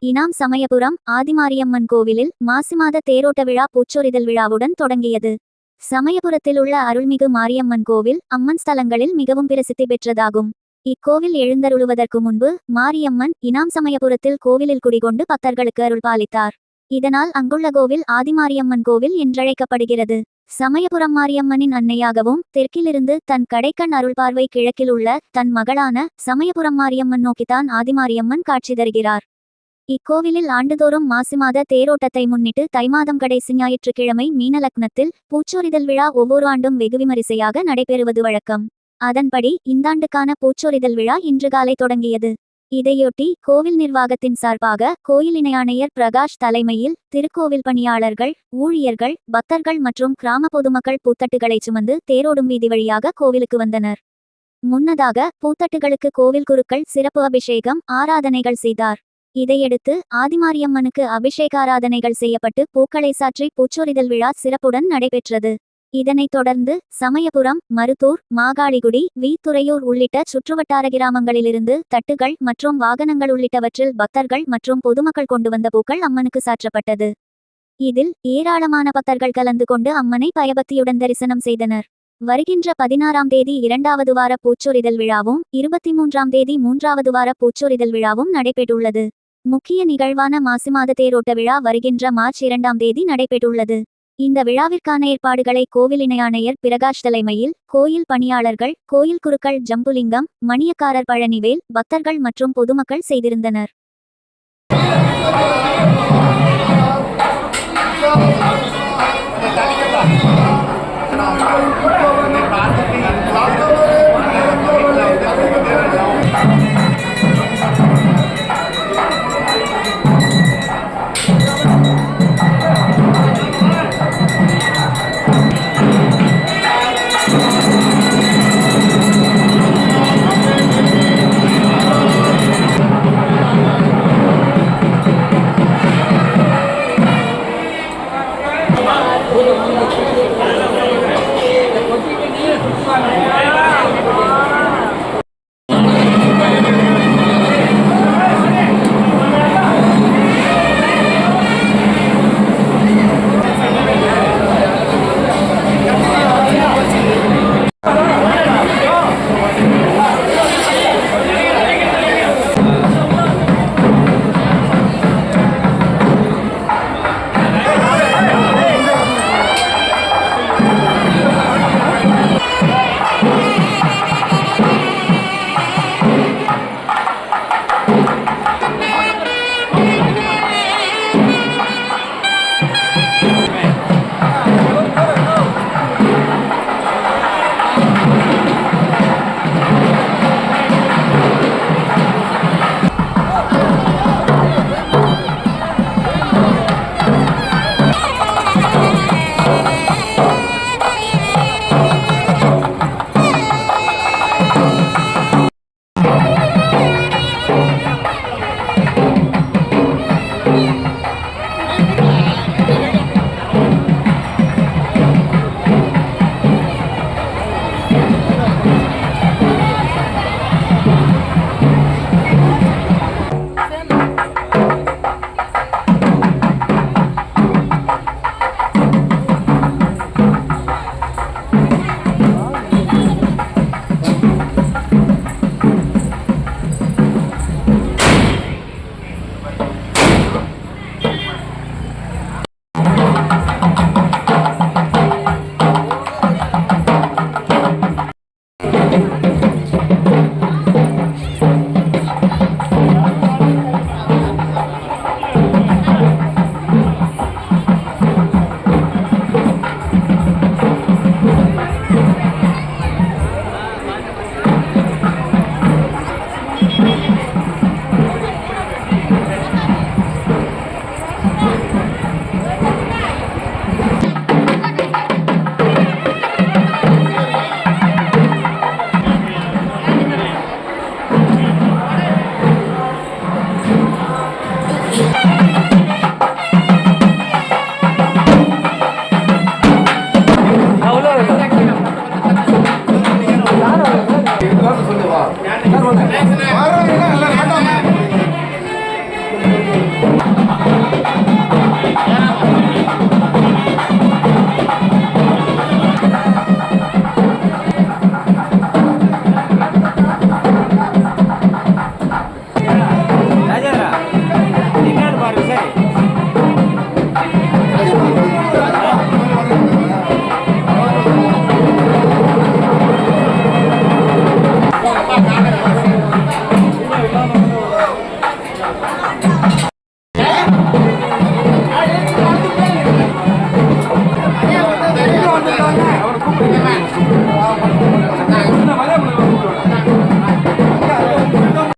இனாம் சமயபுரம் ஆதிமாரியம்மன் கோவிலில் மாசி மாத தேரோட்ட விழா பூச்சொரிதல் விழாவுடன் தொடங்கியது. சமயபுரத்தில் உள்ள அருள்மிகு மாரியம்மன் கோவில் அம்மன் ஸ்தலங்களில் மிகவும் பிரசித்தி பெற்றதாகும். இக்கோவில் எழுந்தருளுவதற்கு முன்பு மாரியம்மன் இனாம் சமயபுரத்தில் கோவிலில் குடிகொண்டு பக்தர்களுக்கு அருள் பாலித்தார். இதனால் அங்குள்ள கோவில் ஆதிமாரியம்மன் கோவில் என்றழைக்கப்படுகிறது. சமயபுரம் மாரியம்மனின் அன்னையாகவும் தெற்கிலிருந்து தன் கடைக்கண் அருள்பார்வை கிழக்கில் உள்ள தன் மகளான சமயபுரம் மாரியம்மன் நோக்கித்தான் ஆதிமாரியம்மன் காட்சி தருகிறார். இக்கோவிலில் ஆண்டுதோறும் மாசி மாத தேரோட்டத்தை முன்னிட்டு தைமாதம் கடைசி ஞாயிற்றுக்கிழமை மீனலக்னத்தில் பூச்சொரிதல் விழா ஒவ்வொரு ஆண்டும் வெகு விமரிசையாக நடைபெறுவது வழக்கம். அதன்படி இந்தாண்டுக்கான பூச்சொரிதல் விழா இன்று காலை தொடங்கியது. இதையொட்டி கோவில் நிர்வாகத்தின் சார்பாக கோயில் இணை ஆணையர் பிரகாஷ் தலைமையில் திருக்கோவில் பணியாளர்கள், ஊழியர்கள், பக்தர்கள் மற்றும் கிராம பொதுமக்கள் பூத்தட்டுகளை சுமந்து தேரோடும் வீதி வழியாக கோவிலுக்கு வந்தனர். முன்னதாக பூத்தட்டுகளுக்கு கோவில் குருக்கள் சிறப்பு அபிஷேகம், ஆராதனைகள் செய்தார். இதையடுத்து ஆதிமாரியம்மனுக்கு அபிஷேக ஆராதனைகள் செய்யப்பட்டு பூக்களை சாற்றி பூச்சொரிதல் விழா சிறப்புடன் நடைபெற்றது. இதனைத் தொடர்ந்து சமயபுரம், மருத்தூர், மாகாளிகுடி, துறையூர் உள்ளிட்ட சுற்றுவட்டார கிராமங்களிலிருந்து தட்டுகள் மற்றும் வாகனங்கள் உள்ளிட்டவற்றில் பக்தர்கள் மற்றும் பொதுமக்கள் கொண்டு வந்த பூக்கள் அம்மனுக்கு சாற்றப்பட்டது. இதில் ஏராளமான பக்தர்கள் கலந்து கொண்டு அம்மனை பயபக்தியுடன் தரிசனம் செய்தனர். வருகின்ற 16ஆம் தேதி 2வது வார பூச்சொரிதல் விழாவும் 23ஆம் தேதி 3வது வார பூச்சொரிதல் விழாவும் நடைபெற்றுள்ளது. முக்கிய நிகழ்வான மாசி மாத தேரோட்ட விழா வருகின்ற மார்ச் 2ஆம் தேதி நடைபெற்றுள்ளது. இந்த விழாவிற்கான ஏற்பாடுகளை கோவில் இணை ஆணையர் பிரகாஷ் தலைமையில் கோயில் பணியாளர்கள், கோயில் குருக்கள் ஜம்புலிங்கம், மணியக்காரர் பழனிவேல், பக்தர்கள் மற்றும் பொதுமக்கள் செய்திருந்தனர்.